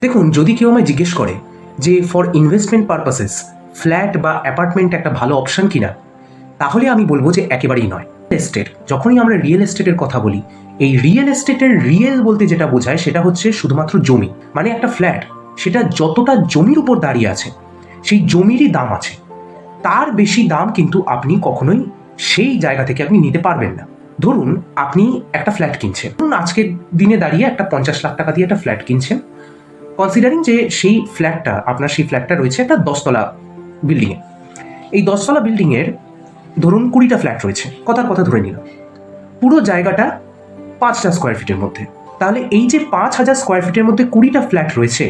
দেখুন, যদি কেউ আমায় জিজ্ঞেস করে যে ফর ইনভেস্টমেন্ট পারপাসেস ফ্ল্যাট বা অ্যাপার্টমেন্ট একটা ভালো অপশন কিনা, তাহলে আমি বলবো যে একেবারেই নয়। এস্টেট, যখনই আমরা রিয়েল এস্টেটের কথা বলি, এই রিয়েল এস্টেটের রিয়েল বলতে যেটা বোঝায় সেটা হচ্ছে শুধুমাত্র জমি। মানে একটা ফ্ল্যাট, সেটা যতটা জমির উপর দাঁড়িয়ে আছে, সেই জমিরই দাম আছে, তার বেশি দাম কিন্তু আপনি কখনোই সেই জায়গা থেকে আপনি নিতে পারবেন না। ধরুন আপনি একটা ফ্ল্যাট কিনছেন, ধরুন আজকের দিনে দাঁড়িয়ে একটা 50 লাখ টাকা দিয়ে একটা ফ্ল্যাট কিনছেন, কনসিডারিং যে সেই ফ্ল্যাটটা রয়েছে একটা 10তলা বিল্ডিংয়ে। এই 10তলা বিল্ডিংয়ের ধরুন 20টা ফ্ল্যাট রয়েছে, কথার কথা ধরে নিলাম, পুরো জায়গাটা 5,000 স্কোয়ার ফিটের মধ্যে। তাহলে এই যে 5,000 স্কোয়ার ফিটের মধ্যে 20টা ফ্ল্যাট রয়েছে,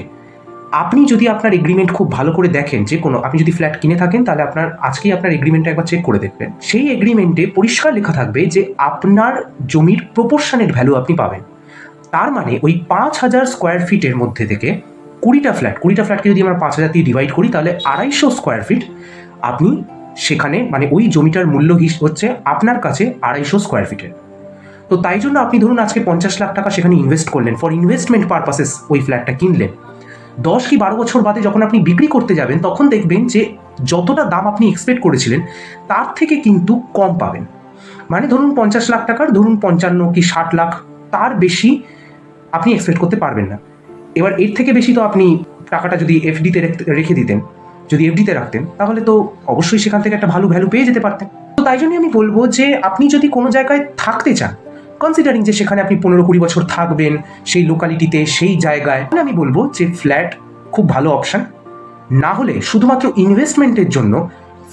আপনি যদি আপনার এগ্রিমেন্ট খুব ভালো করে দেখেন, যে কোনো আপনি যদি ফ্ল্যাট কিনে থাকেন তাহলে আজকেই আপনার এগ্রিমেন্টটা একবার চেক করে দেখবেন। সেই এগ্রিমেন্টে পরিষ্কার লেখা থাকবে যে আপনার জমির প্রপোর্শনেট ভ্যালু আপনি পাবেন। তার মানে ওই 5,000 স্কোয়ার ফিটের মধ্যে থেকে 20টা ফ্ল্যাটকে যদি আমরা 5,000 দিয়ে ডিভাইড করি, তাহলে 250 স্কোয়ার ফিট আপনি সেখানে, মানে ওই জমিটার মূল্য হচ্ছে আপনার কাছে 250 স্কোয়ার ফিটের। তো তাই জন্য আপনি ধরুন আজকে 50 লাখ টাকা সেখানে ইনভেস্ট করলেন, ফর ইনভেস্টমেন্ট পারপাসেস ওই ফ্ল্যাটটা কিনলেন। 10 কি 12 বছর বাদে যখন আপনি বিক্রি করতে যাবেন, তখন দেখবেন যে যতটা দাম আপনি এক্সপেক্ট করেছিলেন তার থেকে কিন্তু কম পাবেন। মানে ধরুন 50 লাখ টাকার ধরুন 55 কি 60 লাখ, তার বেশি আপনি এক্সপেক্ট করতে পারবেন না। এবার এর থেকে বেশি তো আপনি টাকাটা যদি এফডিতে রেখে দিতেন, যদি এফডিতে রাখতেন, তাহলে তো অবশ্যই সেখান থেকে একটা ভালো ভ্যালু পেয়ে যেতে পারতেন। তো তাই জন্যই আমি বলবো যে আপনি যদি কোনো জায়গায় থাকতে চান, কনসিডারিং যে সেখানে আপনি 15-20 বছর থাকবেন সেই লোকালিটিতে, সেই জায়গায়, তাহলে আমি বলবো যে ফ্ল্যাট খুব ভালো অপশান। না হলে শুধুমাত্র ইনভেস্টমেন্টের জন্য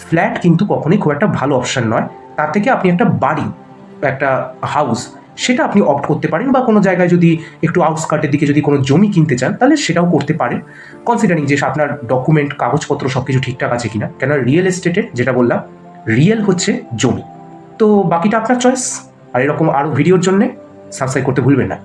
ফ্ল্যাট কিন্তু কখনোই খুব একটা ভালো অপশান নয়। তার থেকে আপনি একটা বাড়ি, একটা হাউস, সেটা আপনি অপ্ট করতে পারেন, বা কোনো জায়গায় যদি একটু আউটস্কার্টের দিকে যদি কোনো জমি কিনতে চান তাহলে সেটাও করতে পারেন, কনসিডারিং যে আপনার ডকুমেন্ট, কাগজপত্র সব কিছু ঠিকঠাক আছে কিনা। কেন রিয়েল এস্টেটের যেটা বললাম, রিয়েল হচ্ছে জমি। তো বাকিটা আপনার চয়েস। আর এরকম আরও ভিডিওর জন্যে সাবস্ক্রাইব করতে ভুলবেন না।